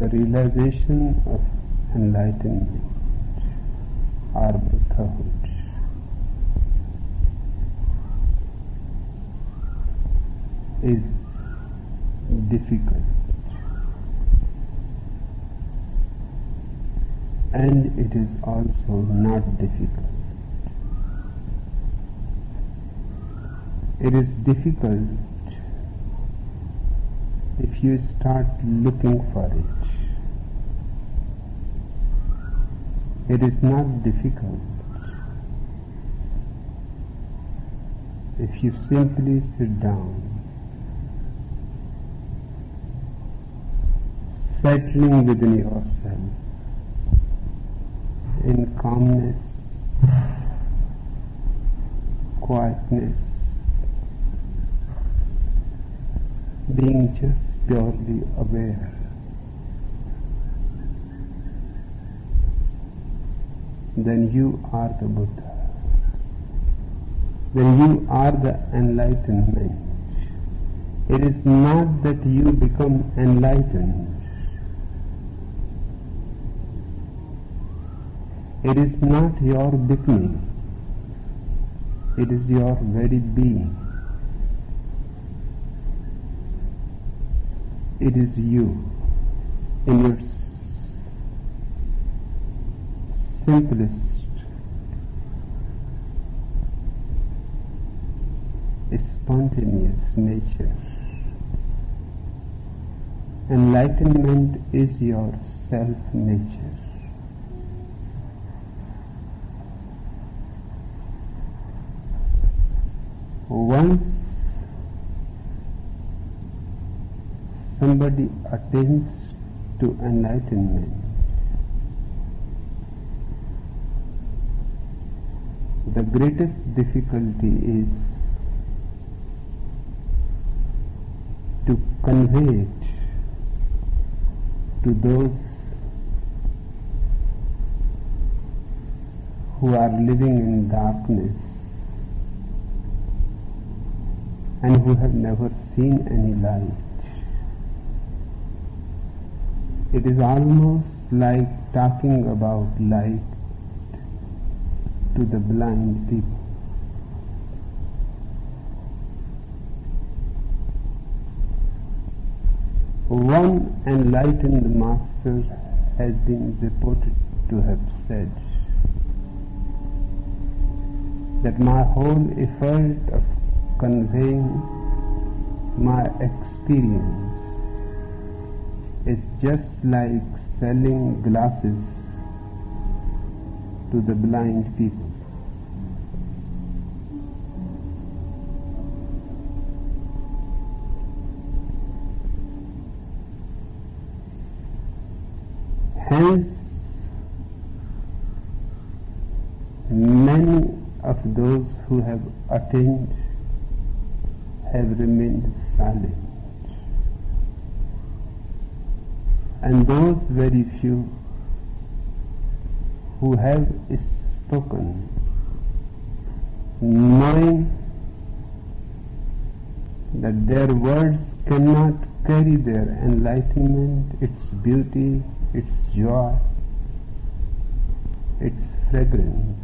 the realization of enlightenment or buddhahood is difficult, and it is also not difficult. It is difficult if you start looking for it. It is not difficult if you simply sit down, settling within yourself in calmness, quietness, being just purely aware. Then you are the Buddha. Then you are the enlightenment. It is not that you become enlightened. It is not your becoming. It is your very being. It is you in your simplest, spontaneous nature. Enlightenment is your self-nature. Once somebody attains to enlightenment, the greatest difficulty is to convey it to those who are living in darkness and who have never seen any light. It is almost like talking about light to the blind people. One enlightened master has been reported to have said that my whole effort of conveying my experience is just like selling glasses to the blind people. Hence, many of those who have attained have remained silent, and those very few who have spoken, knowing that their words cannot carry their enlightenment, its beauty, its joy, its fragrance,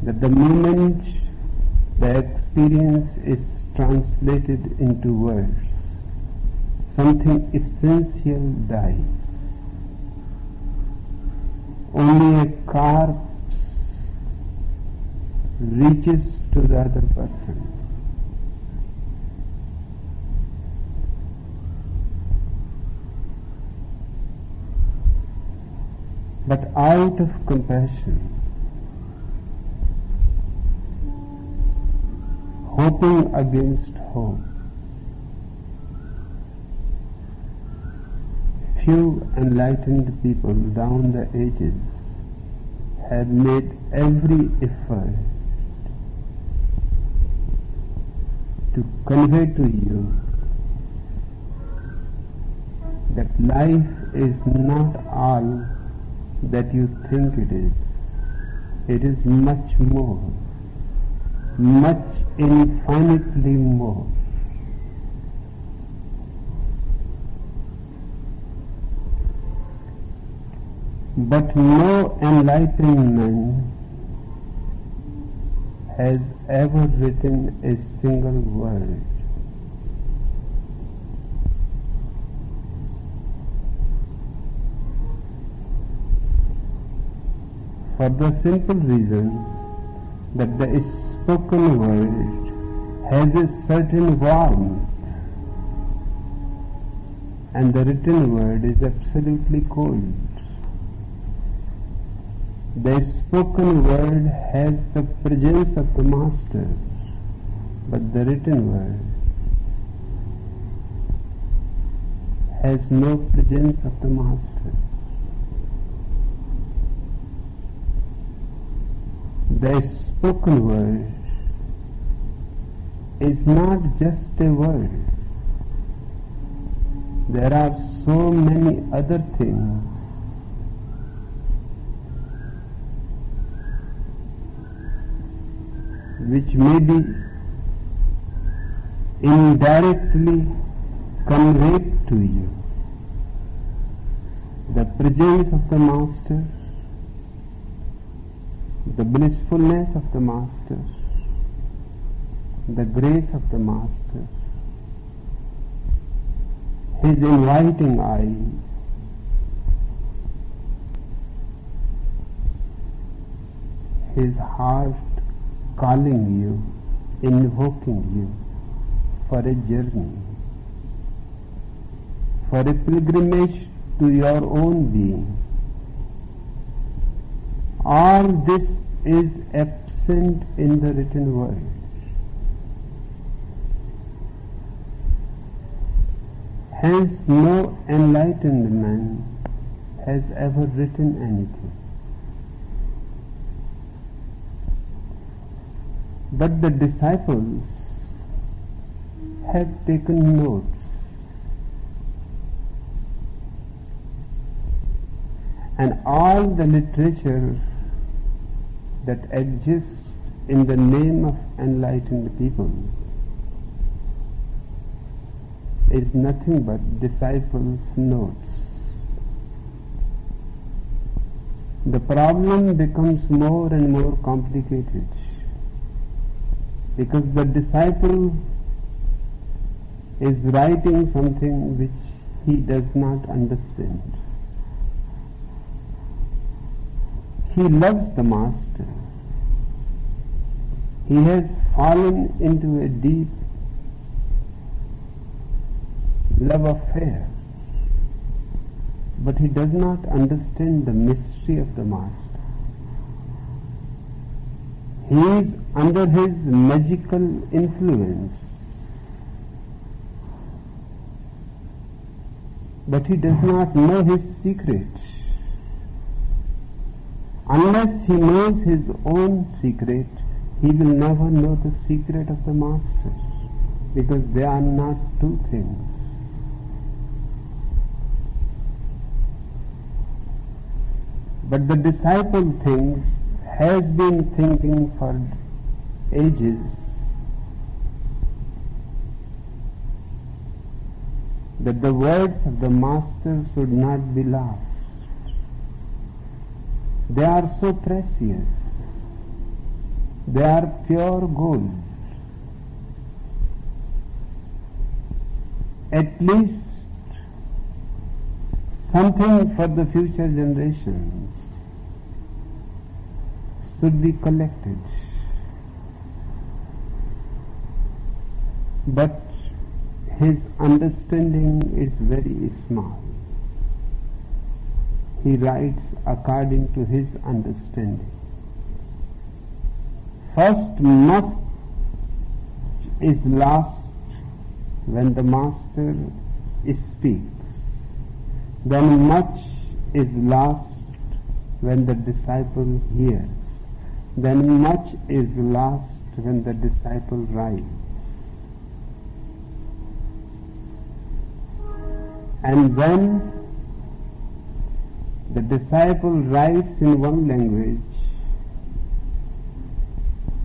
that the moment the experience is translated into words, something essential dies. Only a corpse reaches to the other person. But out of compassion, hoping against hope, few enlightened people down the ages have made every effort to convey to you that life is not all that you think it is. It is much more, much infinitely more. But no enlightenment has ever written a single word. For the simple reason that the spoken word has a certain warmth and the written word is absolutely cold. The spoken word has the presence of the Master, but the written word has no presence of the Master. The spoken word is not just a word. There are so many other things which may be indirectly conveyed to you. The presence of the Master, the blissfulness of the Master, the grace of the Master, His inviting eyes, His heart calling you, invoking you for a journey, for a pilgrimage to your own being. All this is absent in the written word. Hence no enlightened man has ever written anything. But the disciples have taken notes. And all the literature that exists in the name of enlightened people is nothing but disciples' notes. The problem becomes more and more complicated because the disciple is writing something which he does not understand. He loves the Master. He has fallen into a deep love affair, but he does not understand the mystery of the Master. He is under his magical influence, but he does not know his secret. Unless he knows his own secret, he will never know the secret of the Master, because they are not two things. But the disciple has been thinking for ages that the words of the Master should not be lost. They are so precious. They are pure gold. At least something for the future generations should be collected. But his understanding is very small. He writes according to his understanding. First, much is lost when the Master speaks. Then much is lost when the disciple hears. Then much is lost when the disciple writes. And when the disciple writes in one language,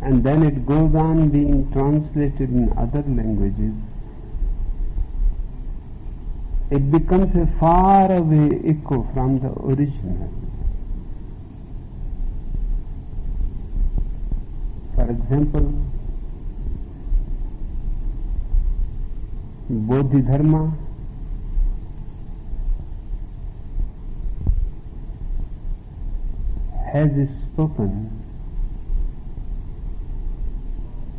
and then it goes on being translated in other languages, it becomes a far away echo from the original. For example, Bodhidharma has spoken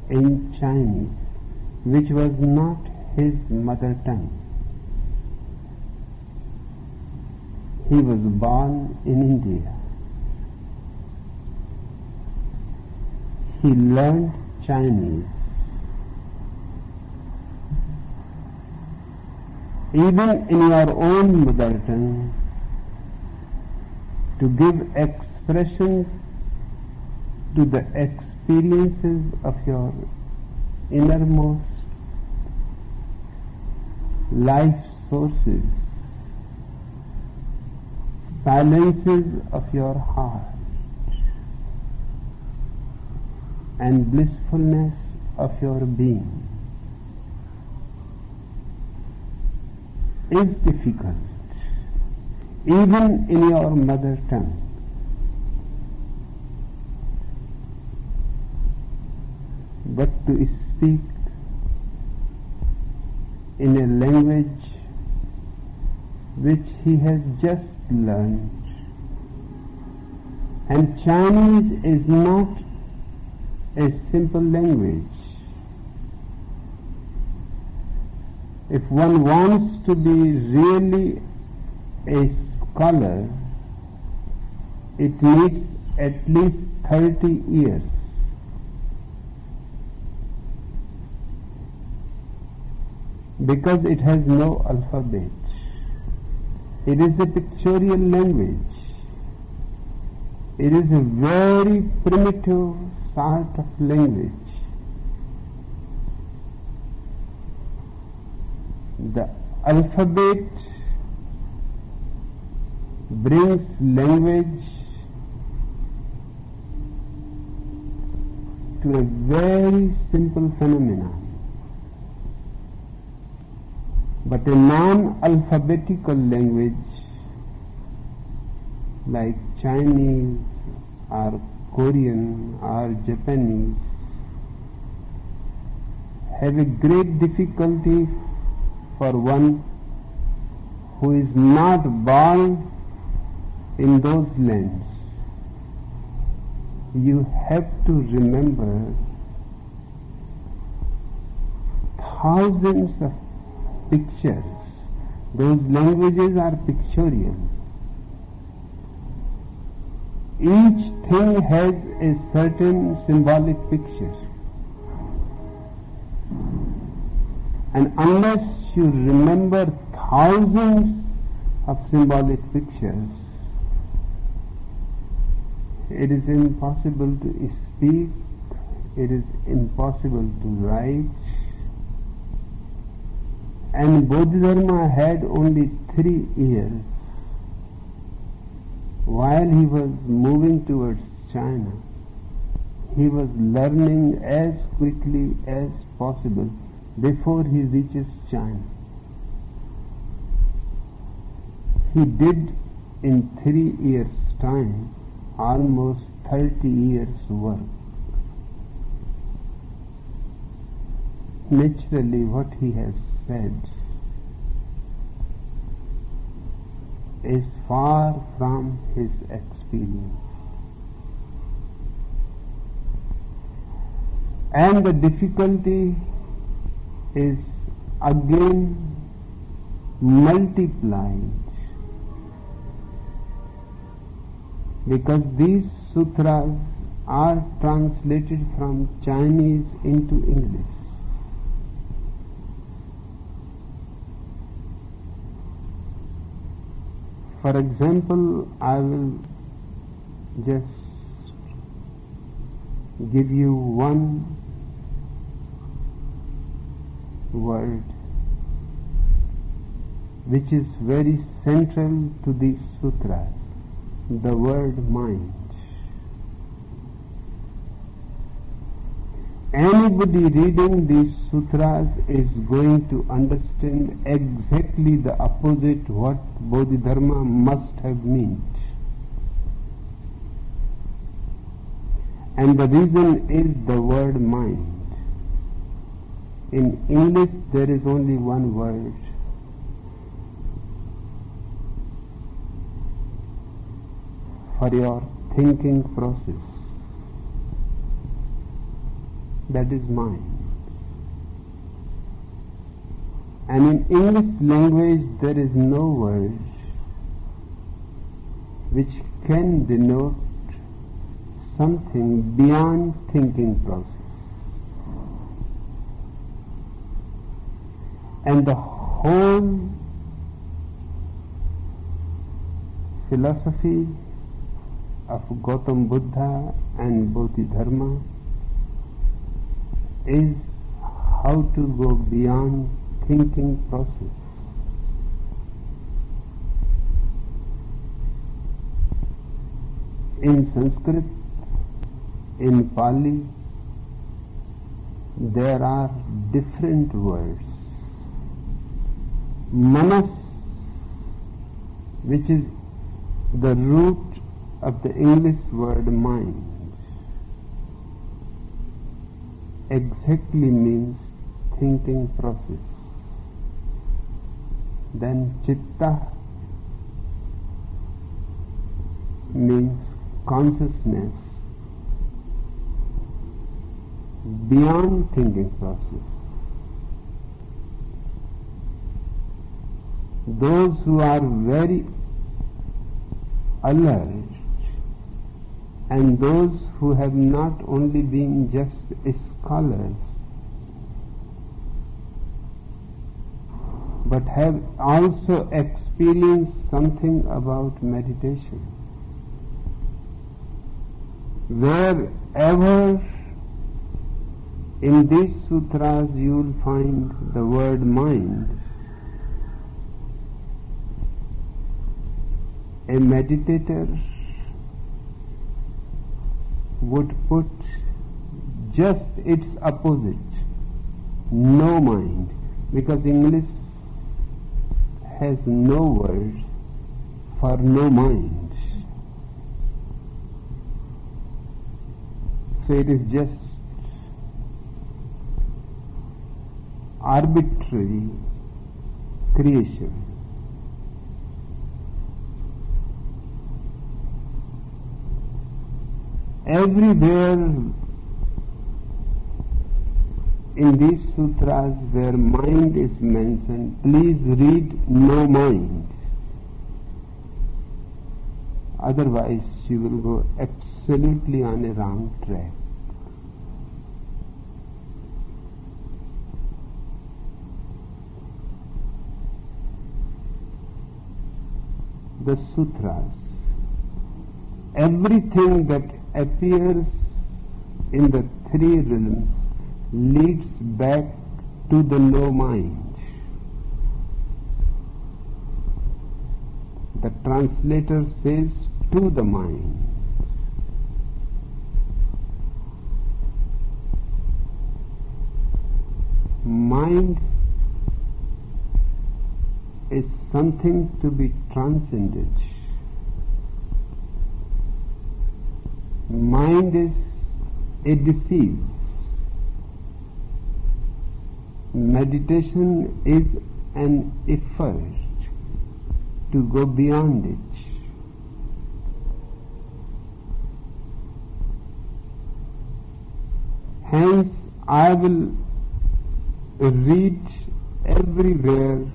in Chinese, which was not his mother tongue. He was born in India. He learned Chinese. Even in your own mother tongue, to give expression to the experiences of your innermost life sources, silences of your heart, and blissfulness of your being is difficult, even in your mother tongue. But to speak in a language which he has just learned, and Chinese is not a simple language. If one wants to be really a scholar, it needs at least 30 years. Because it has no alphabet. It is a pictorial language. It is a very primitive sort of language. The alphabet brings language to a very simple phenomenon. But a non-alphabetical language like Chinese or Korean or Japanese have a great difficulty for one who is not born in those lands. You have to remember thousands of pictures. Those languages are pictorial. Each thing has a certain symbolic picture. And unless you remember thousands of symbolic pictures, it is impossible to speak, it is impossible to write. And Bodhidharma had only 3 years. While he was moving towards China, he was learning as quickly as possible before he reaches China. He did in 3 years' time almost 30 years' work. Naturally, what he has said is far from his experience. And the difficulty is again multiplied, because these sutras are translated from Chinese into English. For example, I will just give you one word which is very central to these sutras, the word mind. Anybody reading these sutras is going to understand exactly the opposite what Bodhidharma must have meant. And the reason is the word mind. In English there is only one word. For your thinking process. That is mind. And in English language there is no word which can denote something beyond thinking process. And the whole philosophy of Gautam Buddha and Bodhidharma is how to go beyond thinking process. In Sanskrit, in Pali, there are different words. Manas, which is the root of the English word mind, exactly means thinking process. Then chitta means consciousness beyond thinking process. Those who are very alert and those who have not only been just scholars but have also experienced something about meditation. Wherever in these sutras you will find the word mind, a meditator would put just its opposite, no mind, because English has no word for no mind. So it is just arbitrary creation. Everywhere in these sutras where mind is mentioned, please read no mind. Otherwise you will go absolutely on a wrong track. The sutras, everything that appears in the three realms leads back to the no mind. The translator says to the mind. Mind is something to be transcended. Mind is a disease. Meditation is an effort to go beyond it. Hence, I will read everywhere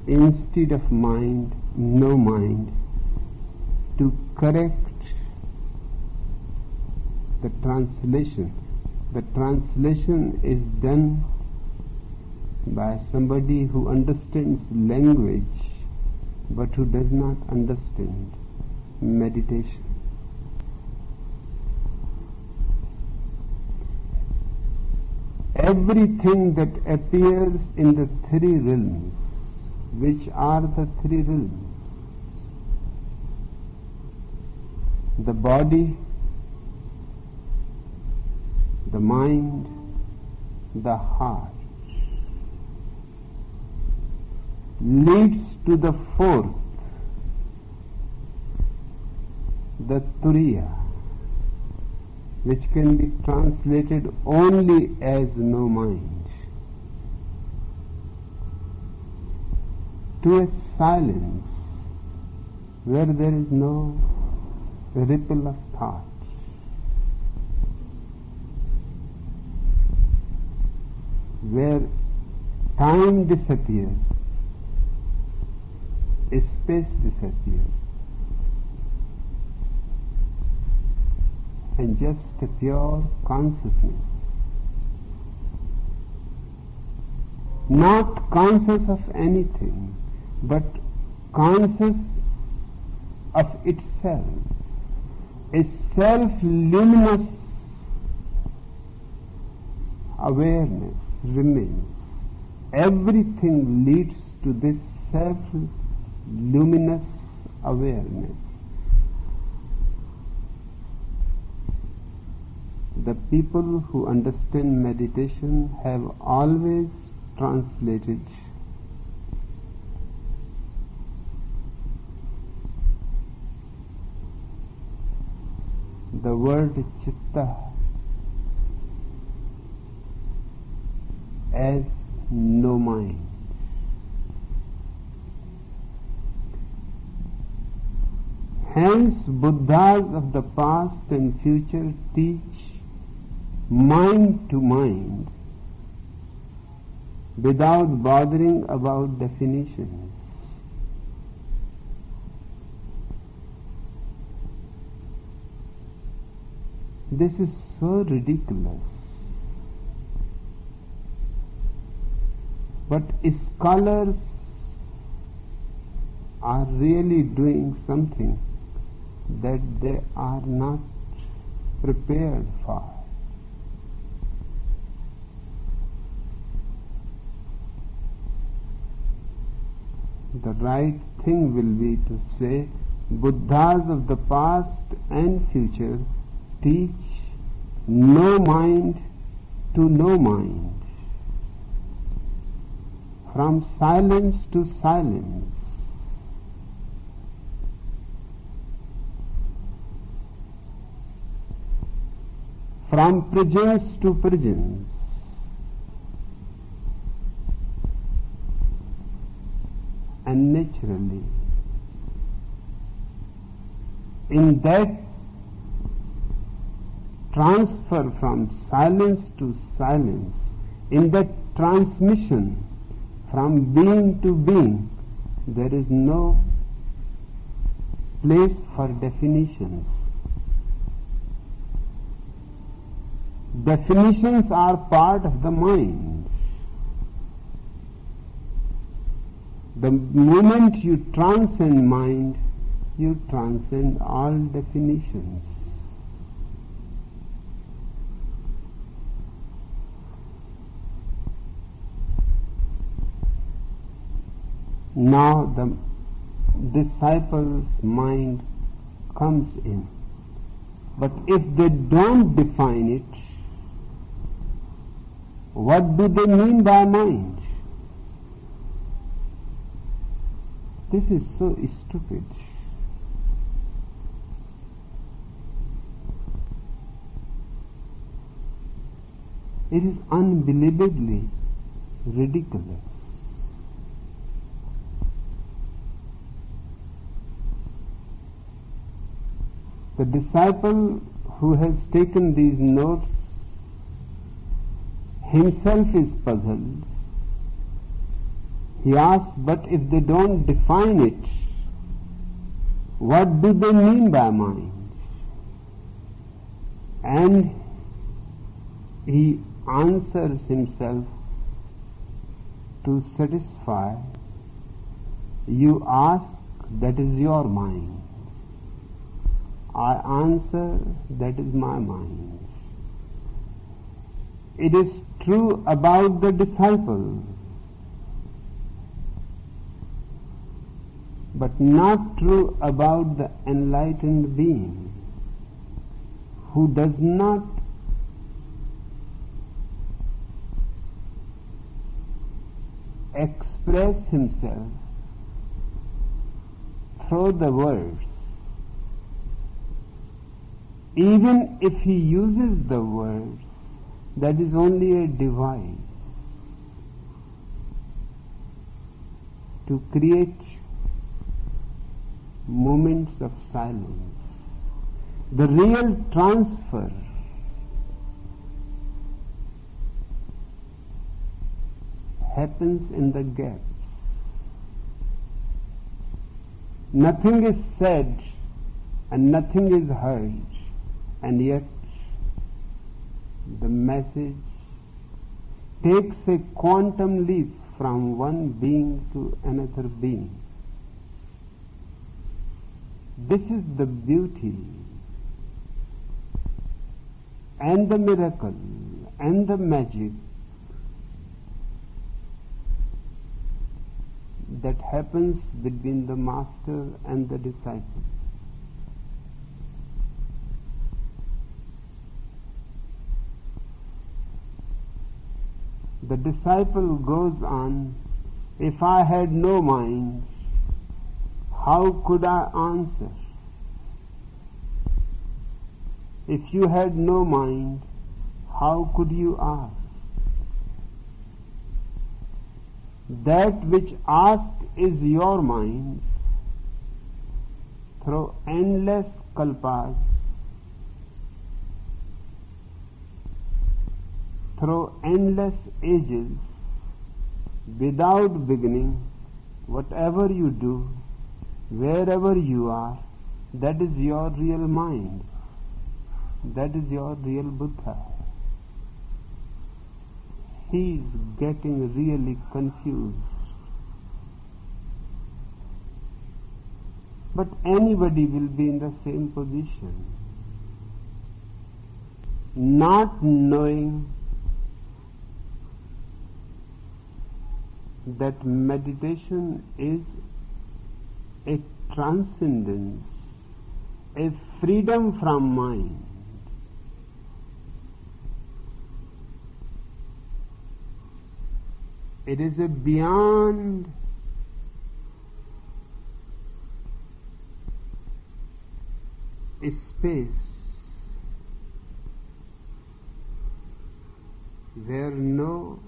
instead of mind, no mind, to correct the translation. The translation is done by somebody who understands language but who does not understand meditation. Everything that appears in the three realms, which are the three realms? The body, the mind, the heart, leads to the fourth, the turiya. which can be translated only as no mind, to a silence where there is no ripple of thought, where time disappears, space disappears, and just a pure consciousness. Not conscious of anything, but conscious of itself. A self-luminous awareness remains. Everything leads to this self-luminous awareness. The people who understand meditation have always translated the word chitta as no mind. Hence, Buddhas of the past and future teach mind to mind without bothering about definitions. This is so ridiculous. But scholars are really doing something that they are not prepared for. The right thing will be to say, Buddhas of the past and future teach no mind to no mind, from silence to silence, from presence to presence, and naturally. In that transfer from silence to silence, in that transmission from being to being, there is no place for definitions. Definitions are part of the mind. The moment you transcend mind, you transcend all definitions. Now the disciple's mind comes in. But if they don't define it, what do they mean by mind? This is so stupid. It is unbelievably ridiculous. The disciple who has taken these notes himself is puzzled. He asks, but if they don't define it, what do they mean by mind? And he answers himself to satisfy, you ask, that is your mind. I answer, that is my mind. It is true about the disciple, but not true about the enlightened being who does not express himself through the words, Even if he uses the words, that is only a device to create moments of silence. The real transfer happens in the gaps. Nothing is said and nothing is heard, and yet the message takes a quantum leap from one being to another being. This is the beauty and the miracle and the magic that happens between the master and the disciple. The disciple goes on, if I had no mind, how could I answer? If you had no mind, how could you ask? That which asked is your mind, through endless kalpas, through endless ages, without beginning, whatever you do, wherever you are, that is your real mind. That is your real Buddha. He is getting really confused. But anybody will be in the same position. Not knowing that meditation is a transcendence, a freedom from mind. It is a beyond a space where no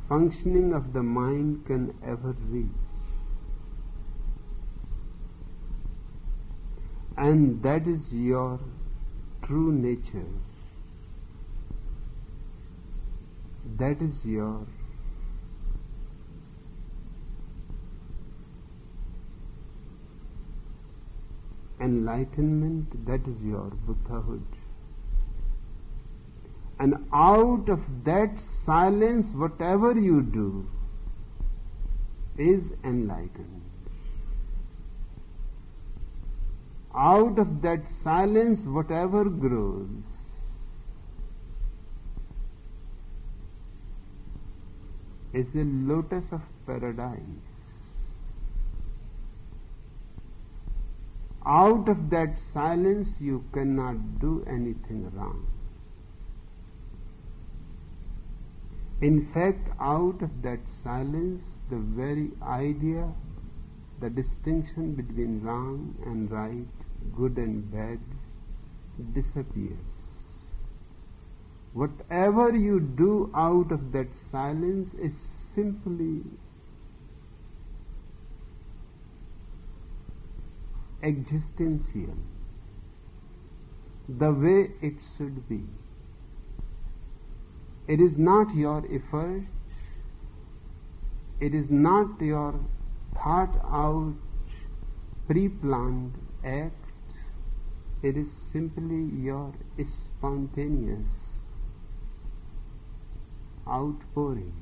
functioning of the mind can ever reach. And that is your true nature. That is your enlightenment, that is your buddhahood. And out of that silence, whatever you do is enlightened. Out of that silence, whatever grows is a lotus of paradise. Out of that silence, you cannot do anything wrong. In fact, out of that silence, the very idea, the distinction between wrong and right, good and bad, disappears. Whatever you do out of that silence is simply existential, the way it should be. It is not your effort, it is not your thought out, pre-planned act, it is simply your spontaneous outpouring.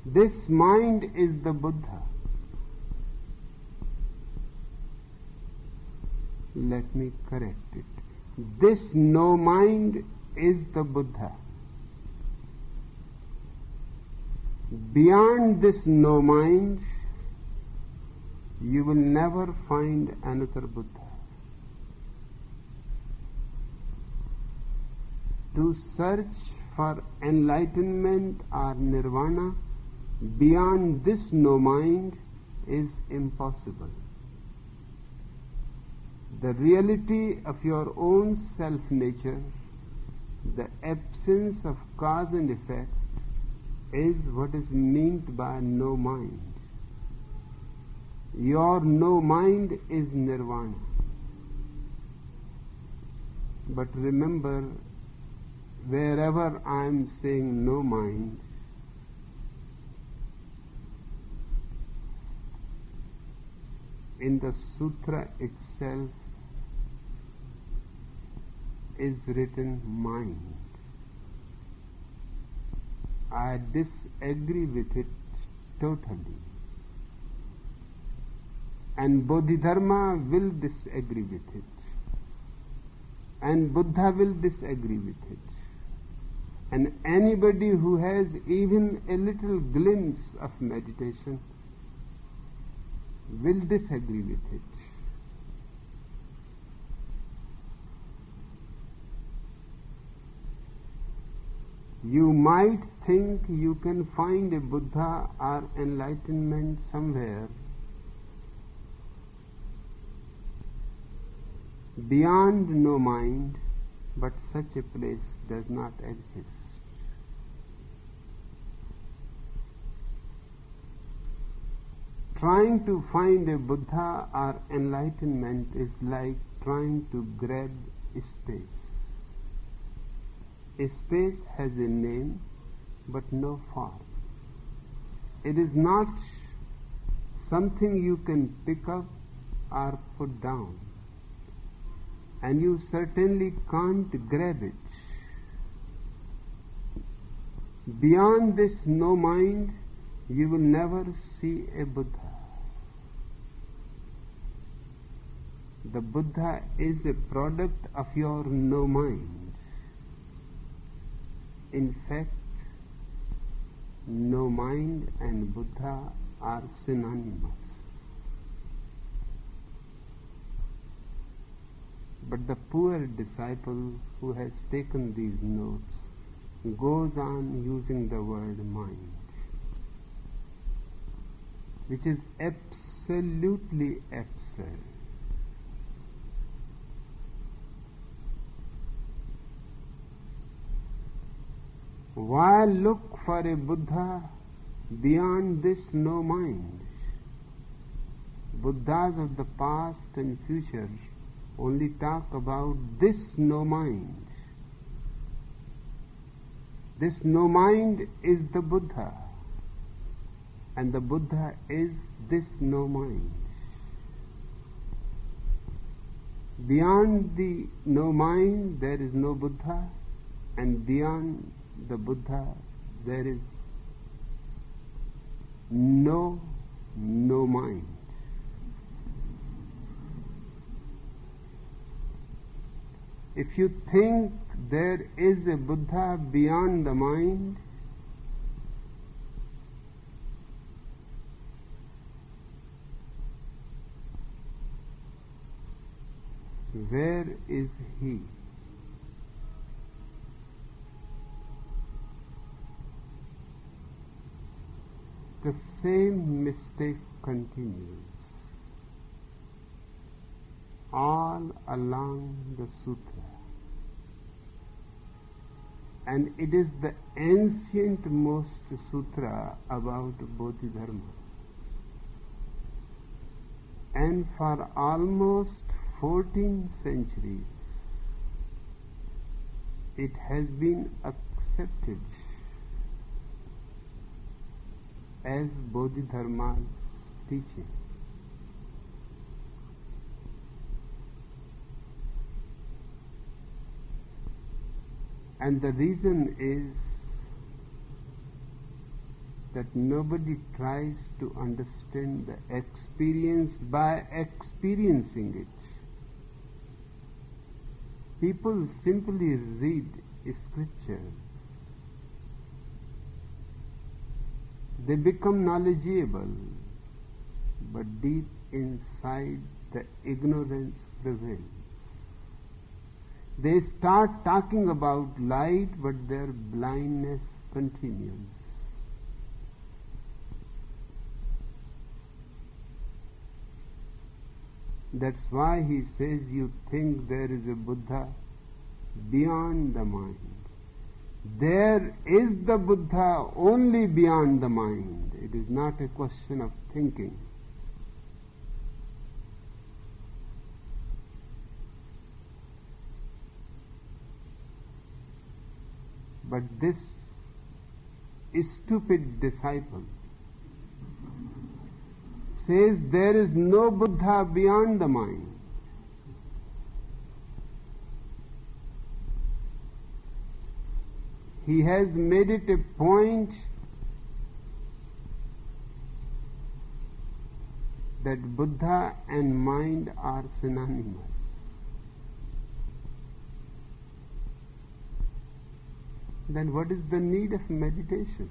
This mind is the Buddha. Let me correct it. This no mind is the Buddha. Beyond this no mind, you will never find another Buddha. to search for enlightenment or nirvana beyond this no mind is impossible. The reality of your own self-nature, the absence of cause and effect, is what is meant by no mind. Your no mind is nirvana. But remember, wherever I am saying no mind, in the sutra itself is written mind. I disagree with it totally. And Bodhidharma will disagree with it. And Buddha will disagree with it. And anybody who has even a little glimpse of meditation will disagree with it. You might think you can find a Buddha or enlightenment somewhere beyond no mind, but such a place does not exist. Trying to find a Buddha or enlightenment is like trying to grab space. A space has a name but no form. It is not something you can pick up or put down, and you certainly can't grab it. Beyond this no mind, you will never see a Buddha. The Buddha is a product of your no mind. In fact, no mind and Buddha are synonymous. But the poor disciple who has taken these notes goes on using the word mind, which is absolutely absurd. Why look for a Buddha beyond this no mind? Buddhas of the past and future only talk about this no mind. This no mind is the Buddha, and the Buddha is this no mind. Beyond the no mind there is no Buddha, and beyond the Buddha there is no mind. If you think there is a Buddha beyond the mind, where is he? The same mistake continues all along the sutra, and it is the ancient most sutra about Bodhidharma, and for almost 14 centuries it has been accepted as Bodhidharma's teaching. And the reason is that nobody tries to understand the experience by experiencing it. People simply read scriptures. They become knowledgeable, but deep inside the ignorance prevails. They start talking about light, but their blindness continues. That's why he says you think there is a Buddha beyond the mind. There is the Buddha only beyond the mind. It is not a question of thinking. But this stupid disciple says there is no Buddha beyond the mind. He has made it a point that Buddha and mind are synonymous. Then what is the need of meditation?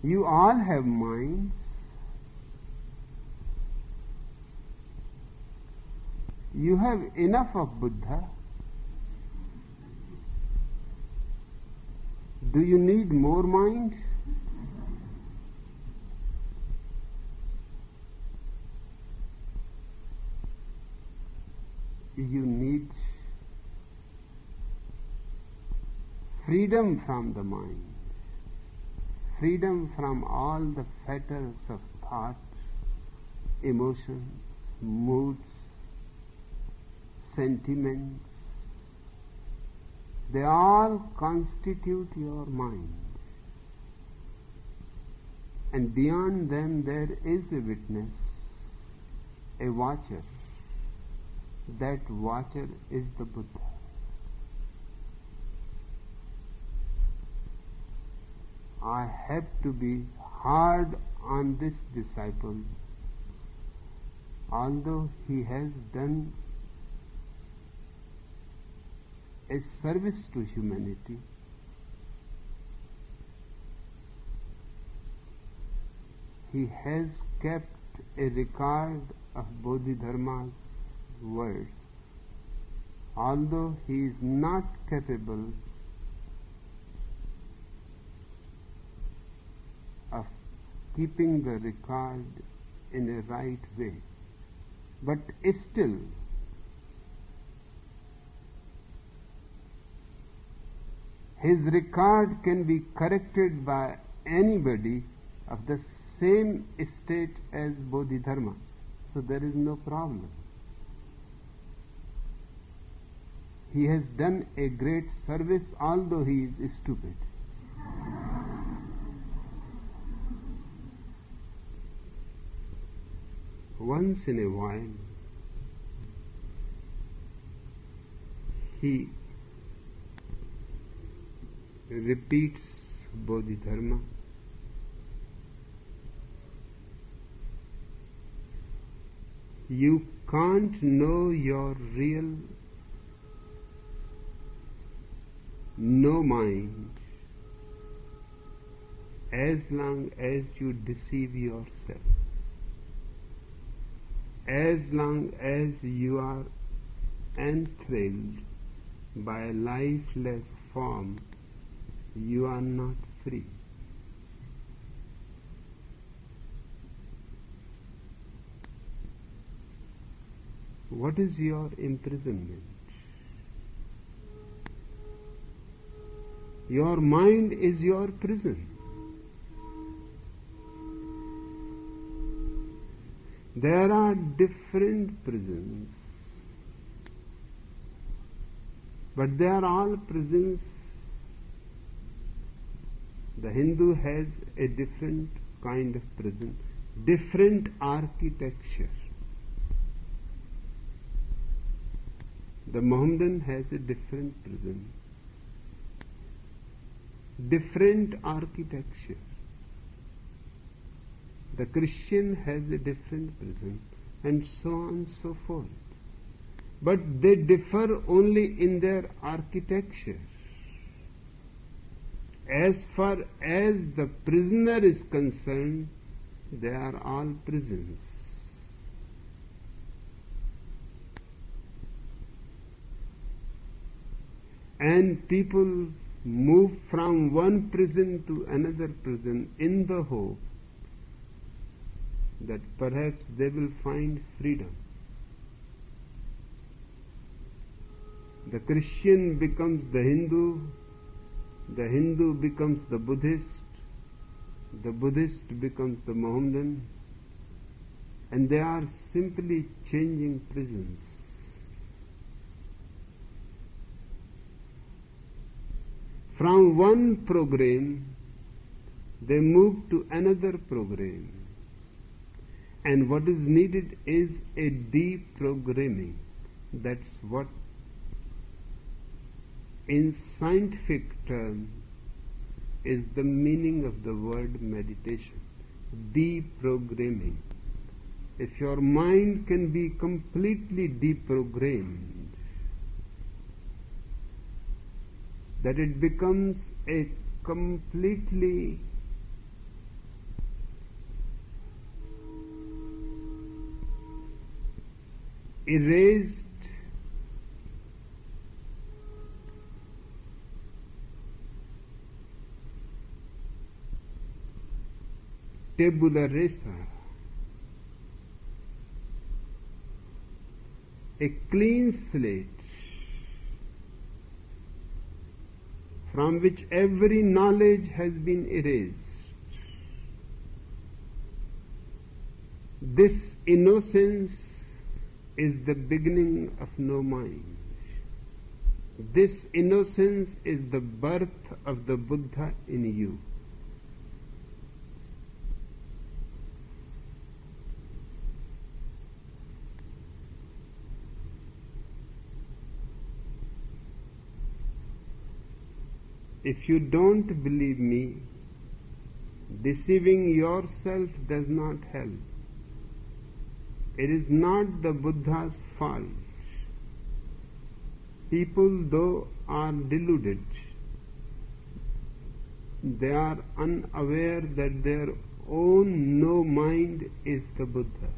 You all have minds. You have enough of Buddha. Do you need more mind? You need freedom from the mind, freedom from all the fetters of thought, emotions, moods, sentiments. They all constitute your mind. And beyond them there is a witness, a watcher. That watcher is the Buddha. I have to be hard on this disciple, although he has done a service to humanity. He has kept a record of Bodhidharma's words, although he is not capable of keeping the record in a right way. But still, his record can be corrected by anybody of the same state as Bodhidharma. So there is no problem. He has done a great service, although he is stupid. Once in a while, he repeats Bodhidharma. You can't know your real no mind as long as you deceive yourself. As long as you are enthralled by a lifeless form, you are not free. What is your imprisonment? Your mind is your prison. There are different prisons, but they are all prisons. The Hindu has a different kind of prison, different architecture. The Mohammedan has a different prison, different architecture. The Christian has a different prison, and so on and so forth. But they differ only in their architecture. As far as the prisoner is concerned, they are all prisons. and people move from one prison to another prison in the hope that perhaps they will find freedom. The Christian becomes the Hindu becomes the Buddhist becomes the Mohammedan, and they are simply changing prisons. From one program, they move to another program. And what is needed is a deprogramming. That's what in scientific terms is the meaning of the word meditation. Deprogramming. If your mind can be completely deprogrammed, that it becomes a completely erased tabula rasa, a clean slate from which every knowledge has been erased. This innocence is the beginning of no mind. This innocence is the birth of the Buddha in you. If you don't believe me, deceiving yourself does not help. It is not the Buddha's fault. People, though, are deluded. They are unaware that their own no mind is the Buddha.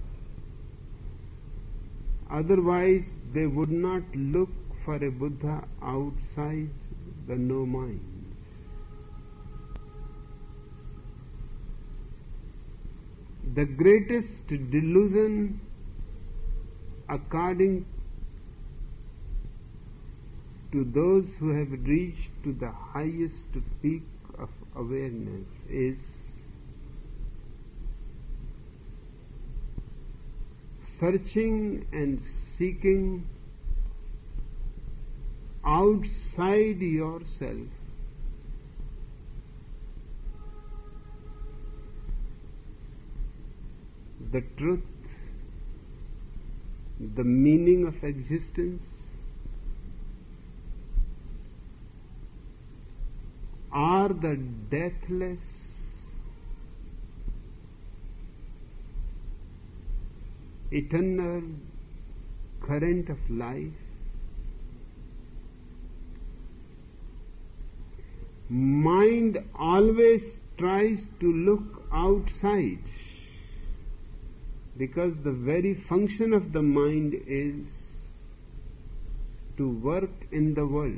Otherwise, they would not look for a Buddha outside the no mind. The greatest delusion, according to those who have reached to the highest peak of awareness, is searching and seeking outside yourself the truth, the meaning of existence, or the deathless, eternal current of life. Mind always tries to look outside, because the very function of the mind is to work in the world.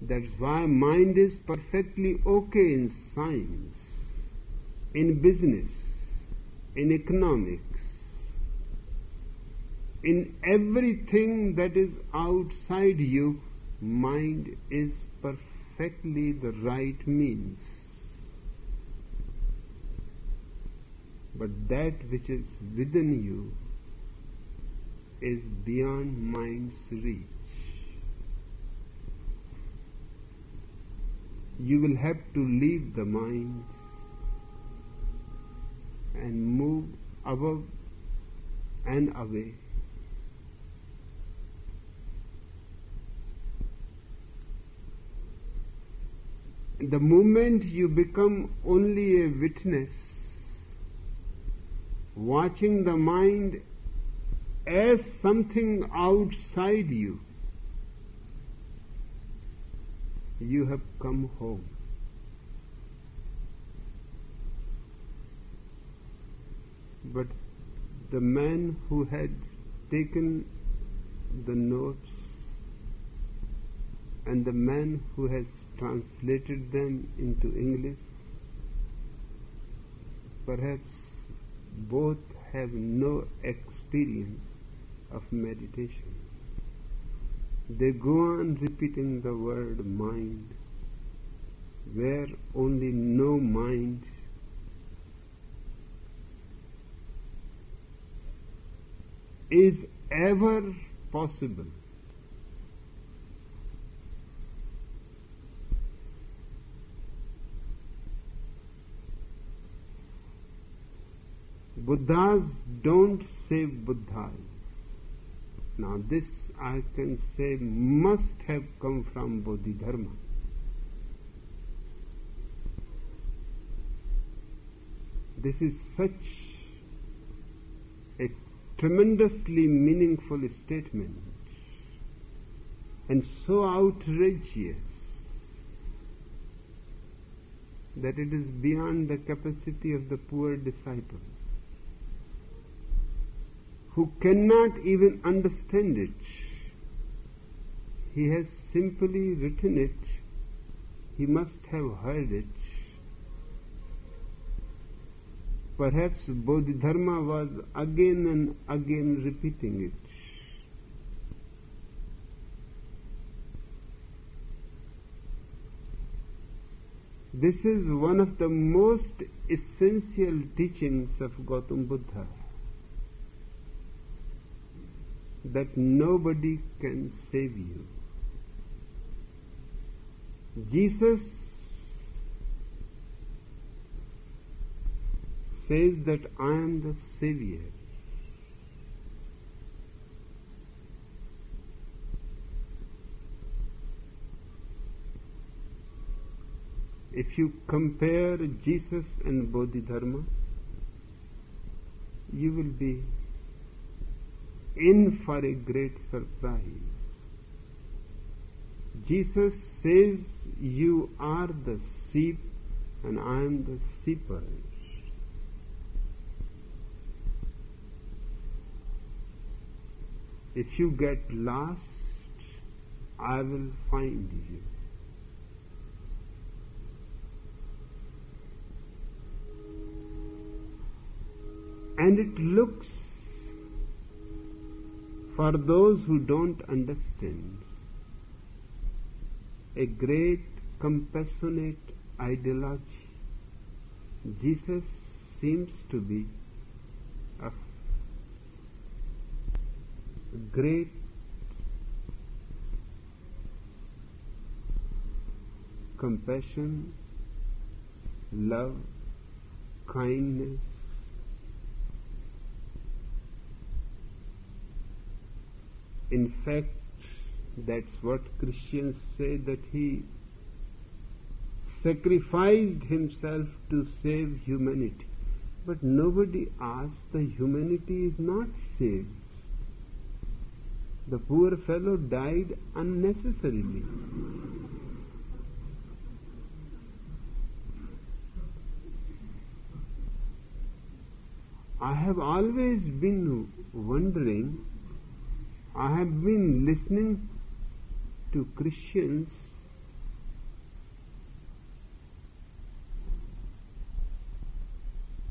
That's why mind is perfectly okay in science, in business, in economics, in everything that is outside you. Mind is perfectly the right means. But that which is within you is beyond mind's reach. You will have to leave the mind and move above and away. The moment you become only a witness, watching the mind as something outside you, you have come home. But the man who had taken the notes and the man who has translated them into English, perhaps both have no experience of meditation. They go on repeating the word mind, where only no mind is ever possible. Buddhas don't say Buddhas. Now this I can say must have come from Bodhidharma. This is such a tremendously meaningful statement and so outrageous that it is beyond the capacity of the poor disciple, who cannot even understand it. He has simply written it. He must have heard it. Perhaps Bodhidharma was again and again repeating it. This is one of the most essential teachings of Gautam Buddha, that nobody can save you. Jesus says that I am the Savior. If you compare Jesus and Bodhidharma, you will be in for a great surprise. Jesus says, you are the sheep and I am the shepherd. If you get lost, I will find you. And it looks, for those who don't understand, a great compassionate ideology. Jesus seems to be of great compassion, love, kindness. In fact, that's what Christians say, that he sacrificed himself to save humanity. But nobody asked, the humanity is not saved. The poor fellow died unnecessarily. I have always been wondering, I have been listening to Christians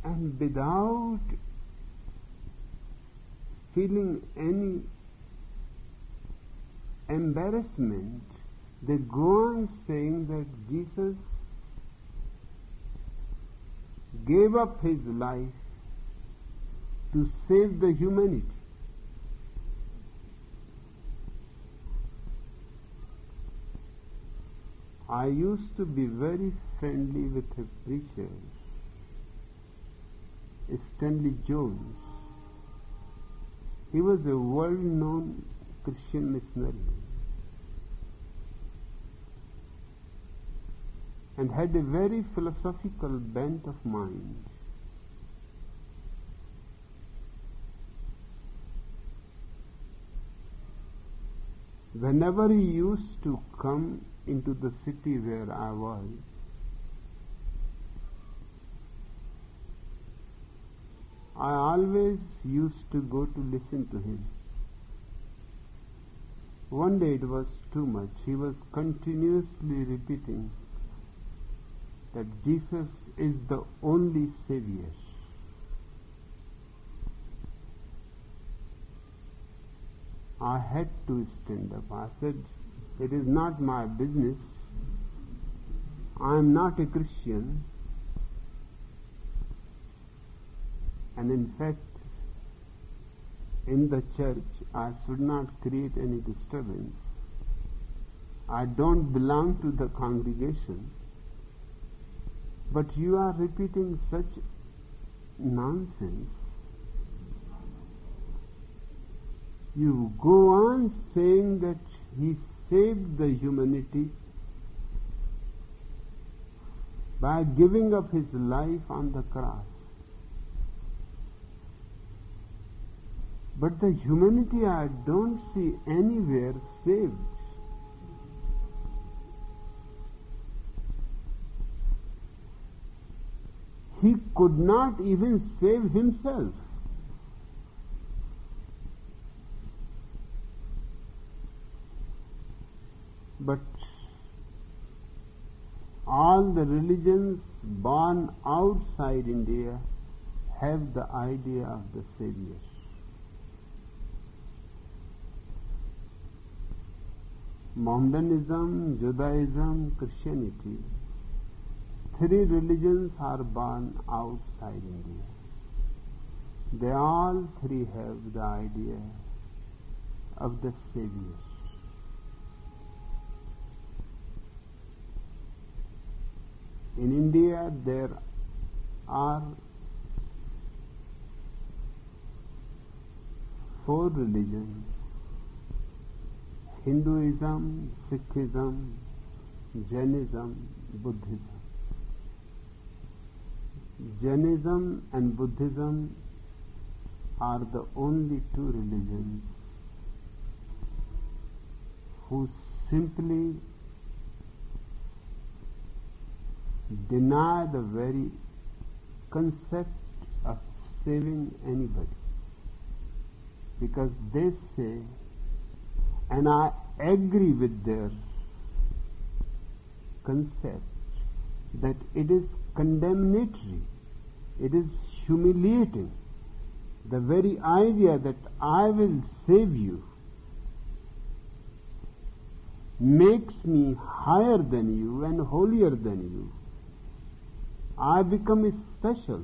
and without feeling any embarrassment, they go on saying that Jesus gave up his life to save the humanity. I used to be very friendly with a preacher, Stanley Jones. He was a world-known Christian missionary and had a very philosophical bent of mind. Whenever he used to come into the city where I was, I always used to go to listen to him. One day it was too much. He was continuously repeating that Jesus is the only Savior. I had to stand up. I said, it is not my business. I am not a Christian. And in fact, in the church, I should not create any disturbance. I don't belong to the congregation. But you are repeating such nonsense. You go on saying that he saved the humanity by giving up his life on the cross. But the humanity I don't see anywhere saved. He could not even save himself. But all the religions born outside India have the idea of the Savior. Mohammedanism, Judaism, Christianity, three religions are born outside India. They all three have the idea of the Savior. In India there are 4 religions: Hinduism, Sikhism, Jainism, Buddhism. Jainism and Buddhism are the only 2 religions who simply deny the very concept of saving anybody, because they say, and I agree with their concept, that it is condemnatory, it is humiliating. The very idea that I will save you makes me higher than you and holier than you. I become special.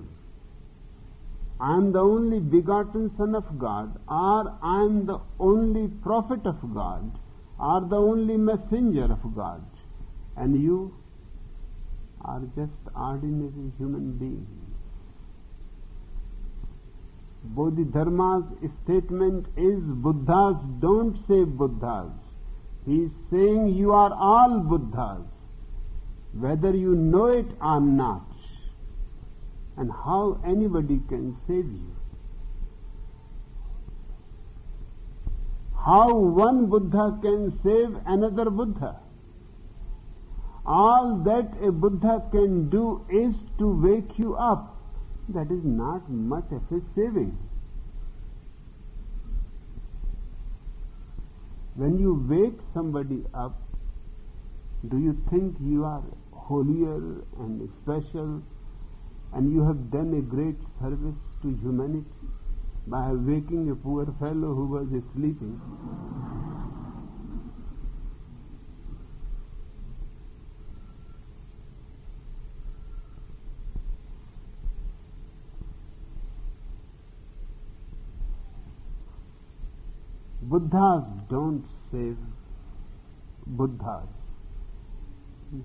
I am the only begotten Son of God, or I am the only prophet of God, or the only messenger of God, and you are just ordinary human beings. Bodhidharma's statement is, Buddhas don't save Buddhas. He is saying you are all Buddhas, whether you know it or not. And how anybody can save you? How one Buddha can save another Buddha? All that a Buddha can do is to wake you up. That is not much of a saving. When you wake somebody up, do you think you are holier and special, and you have done a great service to humanity by waking a poor fellow who was sleeping? Buddhas don't save Buddhas.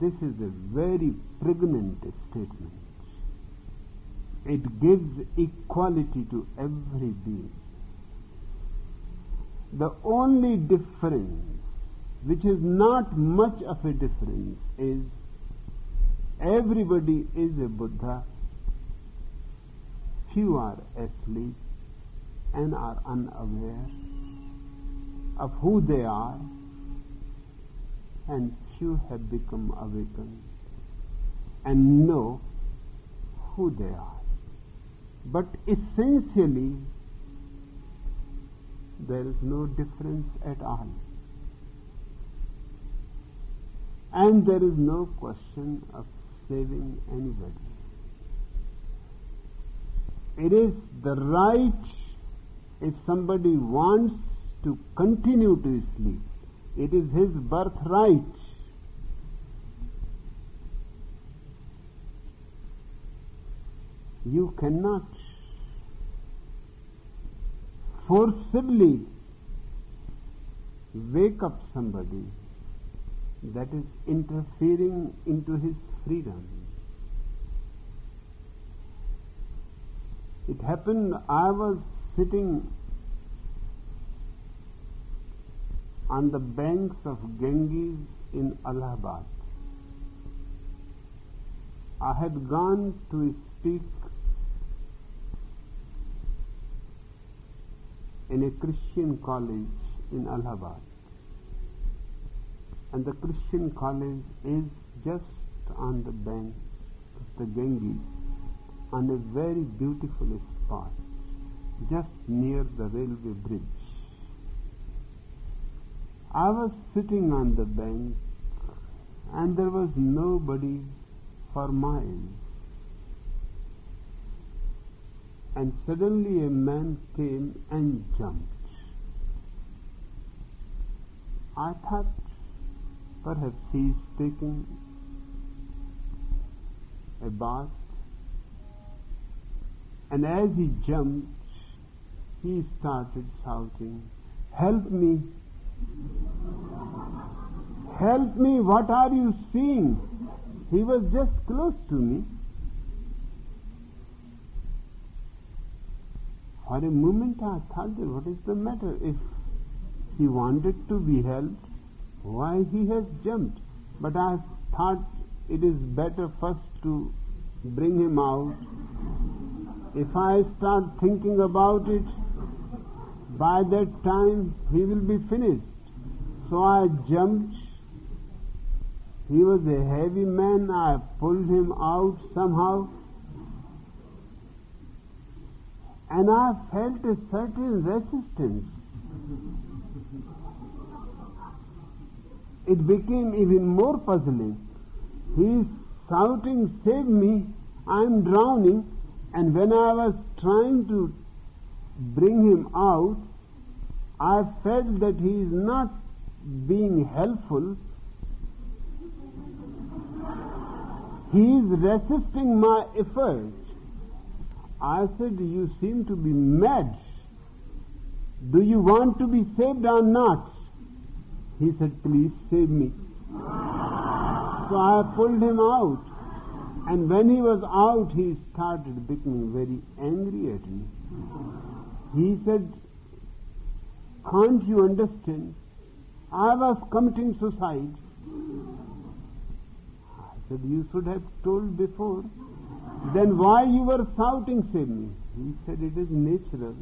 This is a very pregnant statement. It gives equality to every being. The only difference, which is not much of a difference, is everybody is a Buddha. Few are asleep and are unaware of who they are, and few have become awakened and know who they are. But essentially, there is no difference at all. And there is no question of saving anybody. It is the right, if somebody wants to continue to sleep, it is his birthright. You cannot forcibly wake up somebody that is interfering into his freedom. It happened, I was sitting on the banks of Ganges in Allahabad. I had gone to speak in a Christian college in Allahabad. And the Christian college is just on the bank of the Ganges, on a very beautiful spot, just near the railway bridge. I was sitting on the bank and there was nobody for miles. And suddenly a man came and jumped. I thought perhaps he is taking a bath, and as he jumped, he started shouting, "Help me! Help me! What are you seeing?" He was just close to me. For a moment I thought, what is the matter? If he wanted to be helped, why he has jumped? But I thought it is better first to bring him out. If I start thinking about it, by that time he will be finished. So I jumped. He was a heavy man. I pulled him out somehow. And I felt a certain resistance. It became even more puzzling. He is shouting, "Save me, I am drowning." And when I was trying to bring him out, I felt that he is not being helpful. He is resisting my effort. I said, "You seem to be mad. Do you want to be saved or not?" He said, "Please save me." So I pulled him out. And when he was out, he started becoming very angry at me. He said, "Can't you understand? I was committing suicide." I said, "You should have told before. Then why you were shouting, 'Save me'?" He said, "It is natural."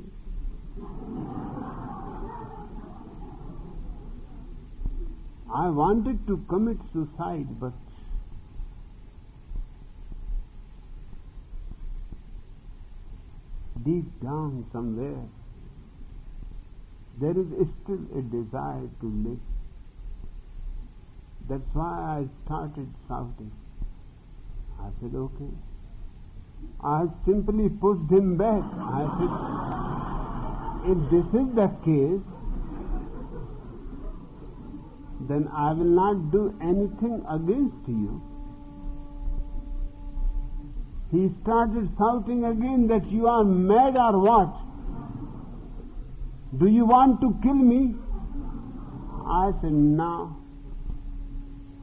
I wanted to commit suicide, but deep down somewhere there is still a desire to live. That's why I started shouting. I said, "Okay." I simply pushed him back. I said, "If this is the case, then I will not do anything against you." He started shouting again that, "You are mad or what? Do you want to kill me?" I said, "No,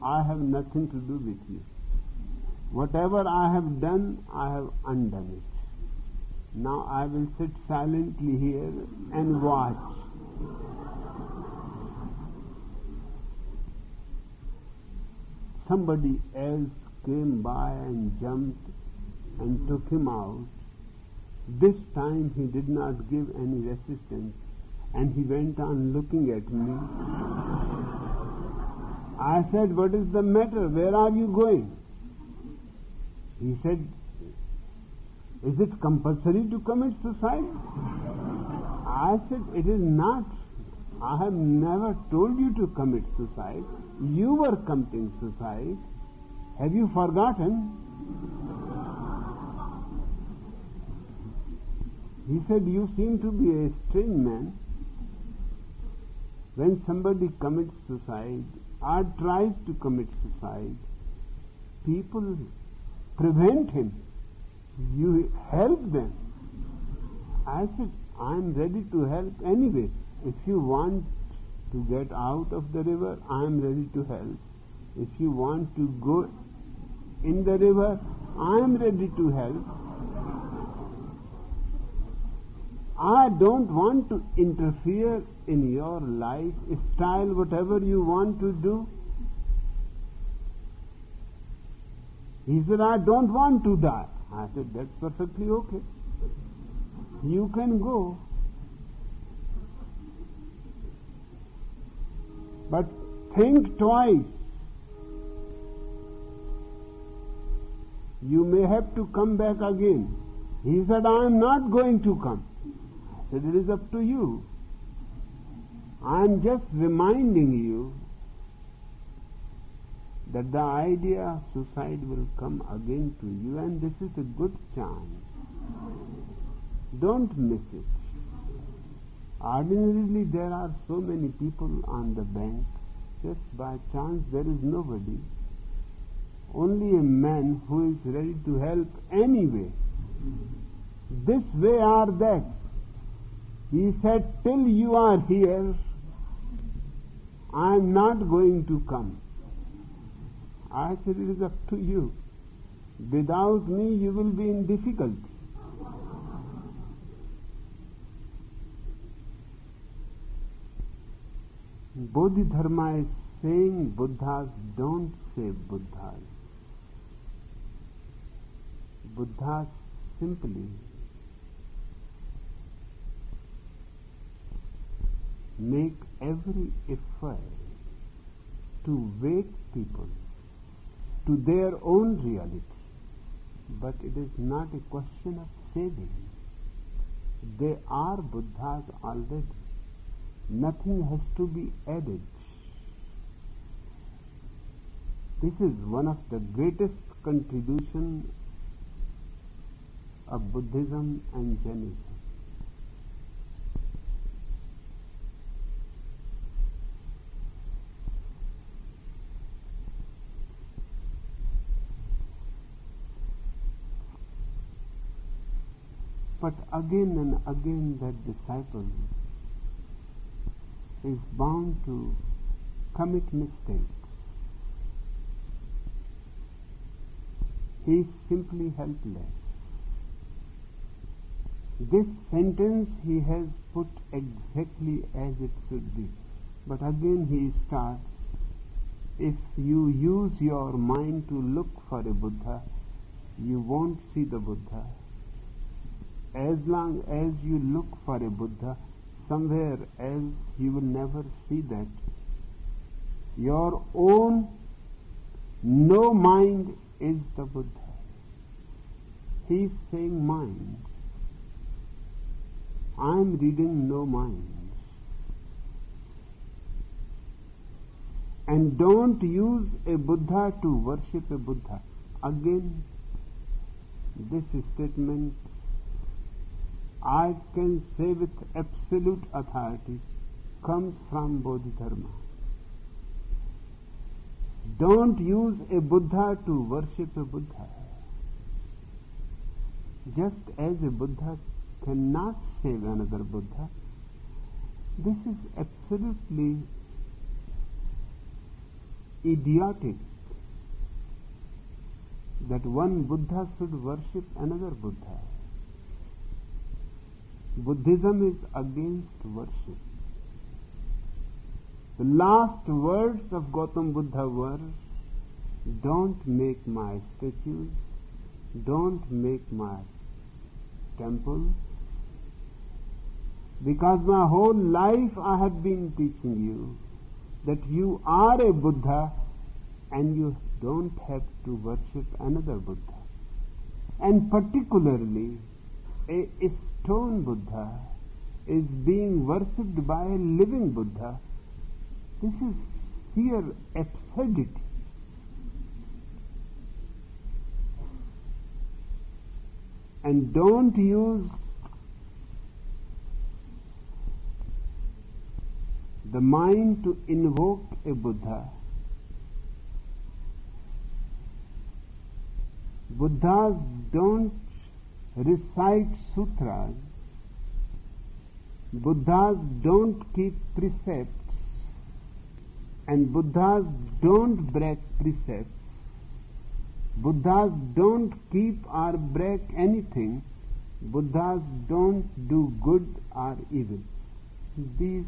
I have nothing to do with you. Whatever I have done, I have undone it. Now I will sit silently here and watch." Somebody else came by and jumped and took him out. This time he did not give any resistance, and he went on looking at me. I said, "What is the matter? Where are you going?" He said, Is it compulsory to commit suicide? I said, it is not. I have never told you to commit suicide. You were committing suicide. Have you forgotten? He said, you seem to be a strange man. When somebody commits suicide or tries to commit suicide, people prevent him. You help them. I said, I am ready to help anyway. If you want to get out of the river, I am ready to help. If you want to go in the river, I am ready to help. I don't want to interfere in your life style, whatever you want to do. He said, I don't want to die. I said, that's perfectly okay. You can go. But think twice. You may have to come back again. He said, I am not going to come. I said, it is up to you. I am just reminding you that the idea of suicide will come again to you, and this is a good chance. Don't miss it. Ordinarily there are so many people on the bank. Just by chance there is nobody. Only a man who is ready to help anyway. This way or that. He said, till you are here, I am not going to come. I said, it is up to you. Without me, you will be in difficulty. Bodhidharma is saying Buddhas don't say Buddhas. Buddhas simply make every effort to wake people to their own reality. But it is not a question of saving. They are Buddhas already. Nothing has to be added. This is one of the greatest contributions of Buddhism and Jainism. But again and again that disciple is bound to commit mistakes. He is simply helpless. This sentence he has put exactly as it should be. But again he starts, if you use your mind to look for a Buddha, you won't see the Buddha. As long as you look for a Buddha, somewhere else you will never see that. Your own no mind is the Buddha. He is saying mind. I am reading no mind. And don't use a Buddha to worship a Buddha. Again, this statement I can say with absolute authority comes from Bodhidharma. Don't use a Buddha to worship a Buddha. Just as a Buddha cannot save another Buddha, this is absolutely idiotic that one Buddha should worship another Buddha. Buddhism is against worship. The last words of Gautam Buddha were, don't make my statues, don't make my temples, because my whole life I have been teaching you that you are a Buddha and you don't have to worship another Buddha. And particularly, a stone Buddha is being worshipped by a living Buddha. This is sheer absurdity. And don't use the mind to invoke a Buddha. Buddhas don't recite sutras. Buddhas don't keep precepts. And Buddhas don't break precepts. Buddhas don't keep or break anything. Buddhas don't do good or evil. These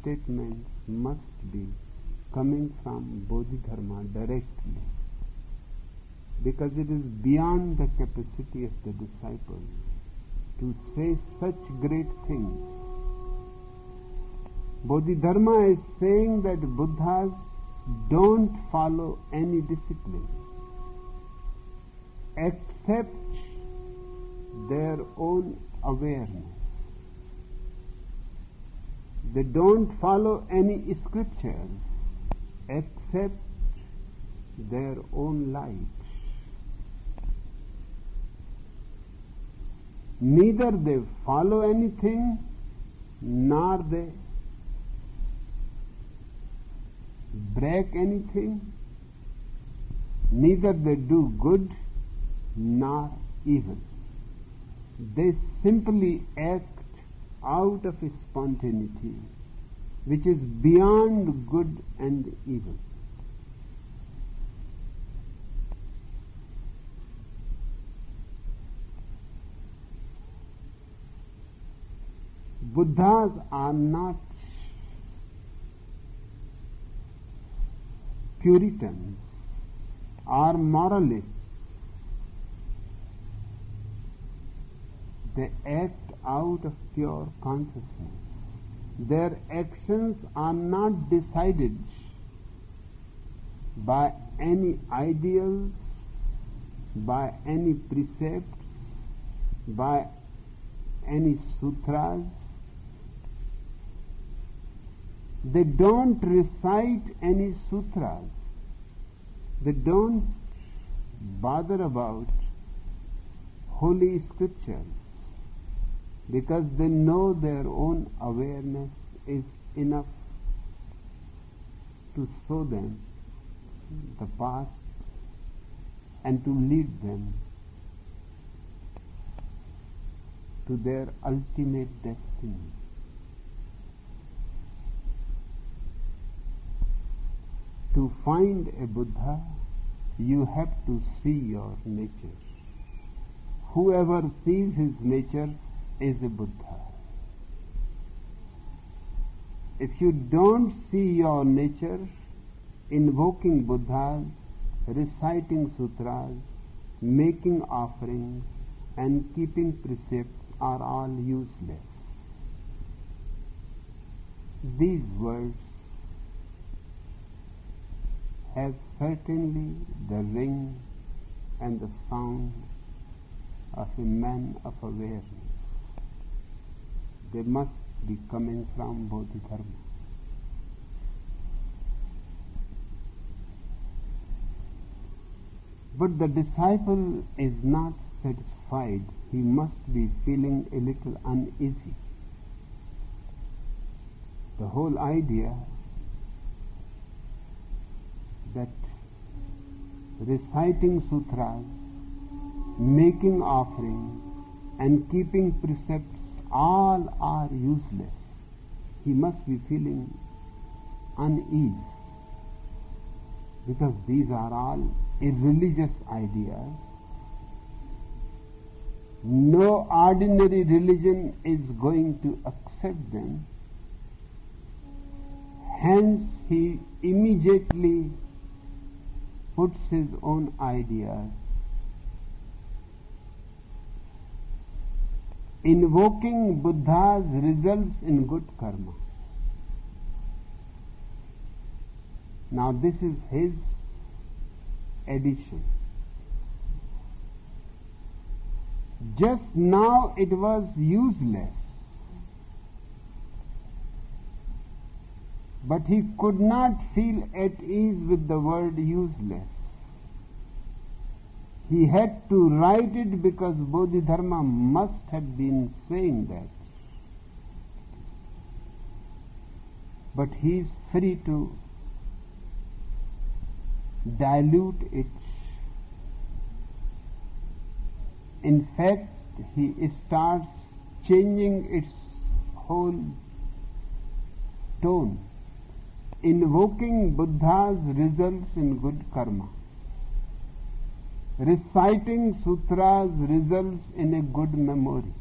statements must be coming from Bodhidharma directly, because it is beyond the capacity of the disciple to say such great things. Bodhidharma is saying that Buddhas don't follow any discipline except their own awareness. They don't follow any scriptures except their own light. Neither they follow anything, nor they break anything, neither they do good nor evil. They simply act out of a spontaneity which is beyond good and evil. Buddhas are not Puritans or moralists. They act out of pure consciousness. Their actions are not decided by any ideals, by any precepts, by any sutras. They don't recite any sutras. They don't bother about holy scriptures, because they know their own awareness is enough to show them the path and to lead them to their ultimate destiny. To find a Buddha, you have to see your nature. Whoever sees his nature is a Buddha. If you don't see your nature, invoking Buddhas, reciting sutras, making offerings, and keeping precepts are all useless. These words have certainly the ring and the sound of a man of awareness. They must be coming from Bodhidharma. But the disciple is not satisfied. He must be feeling a little uneasy. The whole idea that reciting sutras, making offerings, and keeping precepts all are useless. He must be feeling unease, because these are all irreligious ideas. No ordinary religion is going to accept them. Hence he immediately puts his own ideas. Invoking Buddhas results in good karma. Now this is his addition. Just now it was useless, but he could not feel at ease with the word useless. He had to write it because Bodhidharma must have been saying that. But he is free to dilute it. In fact, he starts changing its whole tone, invoking Buddha's results in good karma, reciting sutras results in a good memory,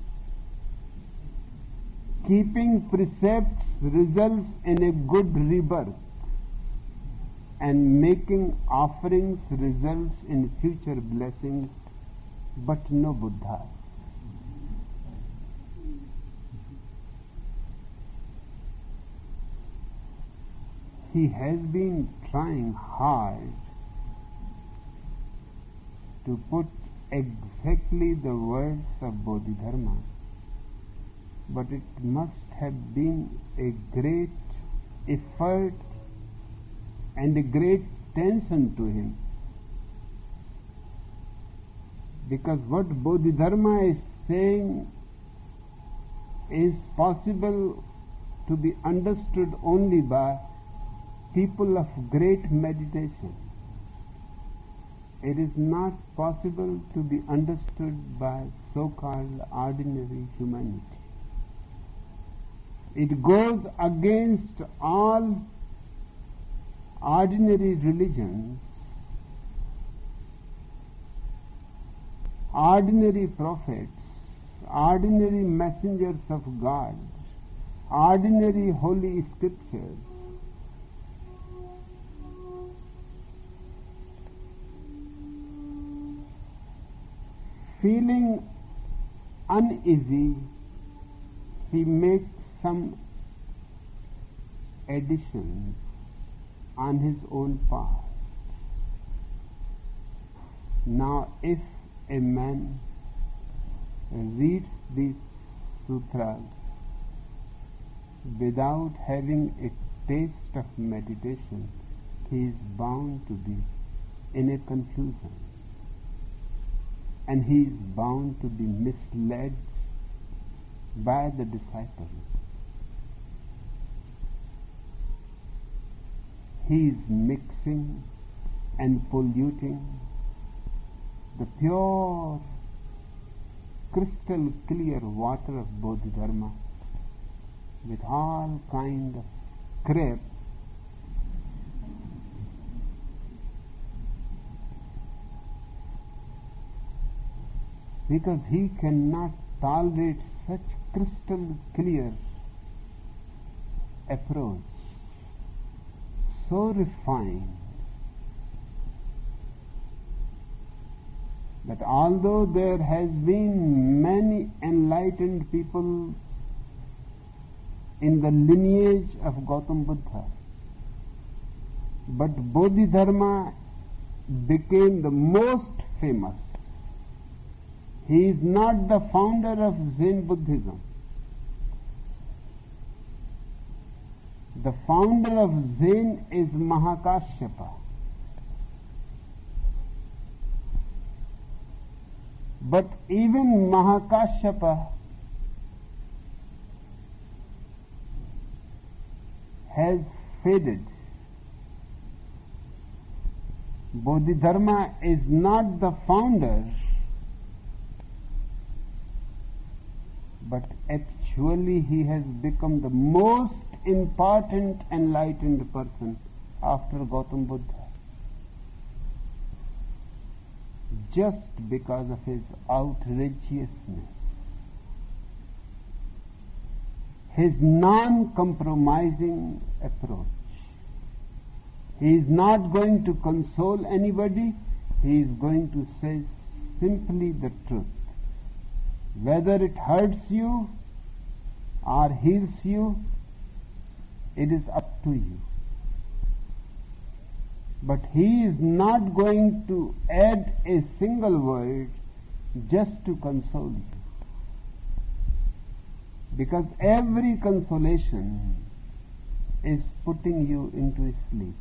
keeping precepts results in a good rebirth, and making offerings results in future blessings, but no Buddha. He has been trying hard to put exactly the words of Bodhidharma, but it must have been a great effort and a great tension to him, because what Bodhidharma is saying is possible to be understood only by people of great meditation. It is not possible to be understood by so-called ordinary humanity. It goes against all ordinary religions, ordinary prophets, ordinary messengers of God, ordinary holy scriptures. Feeling uneasy, he makes some additions on his own part. Now, if a man reads these sutras without having a taste of meditation, he is bound to be in a confusion, and he is bound to be misled by the disciple. He is mixing and polluting the pure, crystal clear water of Bodhidharma with all kind of crap, because he cannot tolerate such crystal clear approach, so refined, that although there has been many enlightened people in the lineage of Gautam Buddha, but Bodhidharma became the most famous. He is not the founder of Zen Buddhism. The founder of Zen is Mahakashyapa. But even Mahakashyapa has faded. Bodhidharma is not the founder, but actually he has become the most important enlightened person after Gautam Buddha, just because of his outrageousness, his non-compromising approach. He is not going to console anybody, he is going to say simply the truth. Whether it hurts you or heals you, it is up to you. But he is not going to add a single word just to console you. Because every consolation is putting you into sleep.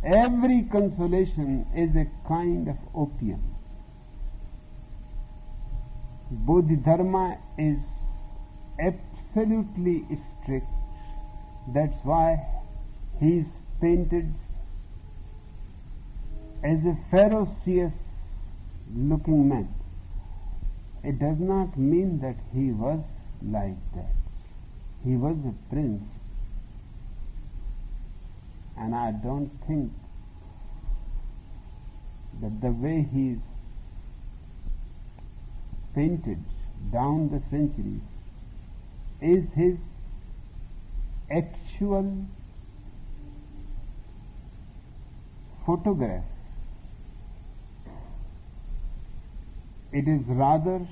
Every consolation is a kind of opium. Bodhidharma is absolutely strict. That's why he is painted as a ferocious looking man. It does not mean that he was like that. He was a prince, and I don't think that the way he is painted down the centuries is his actual photograph. It is rather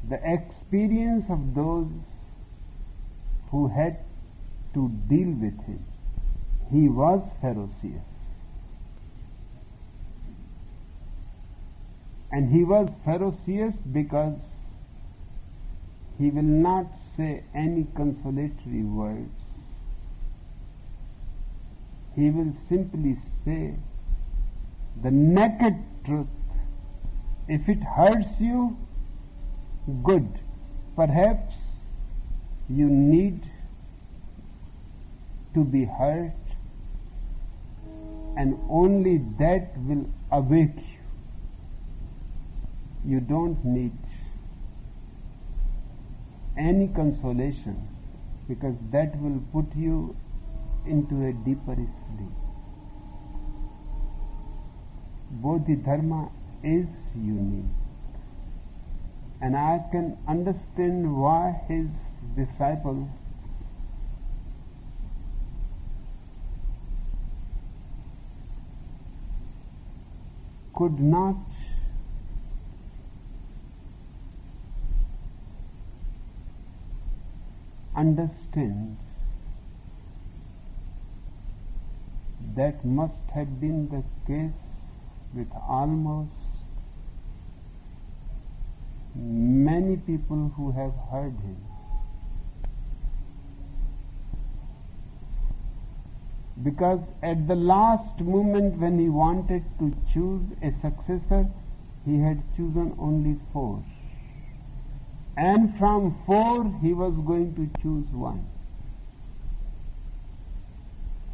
the experience of those who had to deal with him. He was ferocious. And he was ferocious because he will not say any consolatory words. He will simply say the naked truth. If it hurts you, good. Perhaps you need to be hurt, and only that will awake you. You don't need any consolation, because that will put you into a deeper sleep. Bodhidharma is unique, and I can understand why his disciples could not understand. That must have been the case with almost many people who have heard him. Because at the last moment when he wanted to choose a successor, he had chosen only 4. And from 4 he was going to choose 1.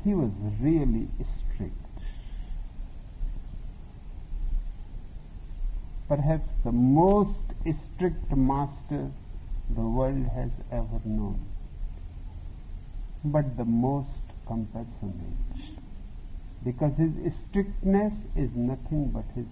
He was really strict. Perhaps the most strict master the world has ever known, but the most compassionate, because his strictness is nothing but his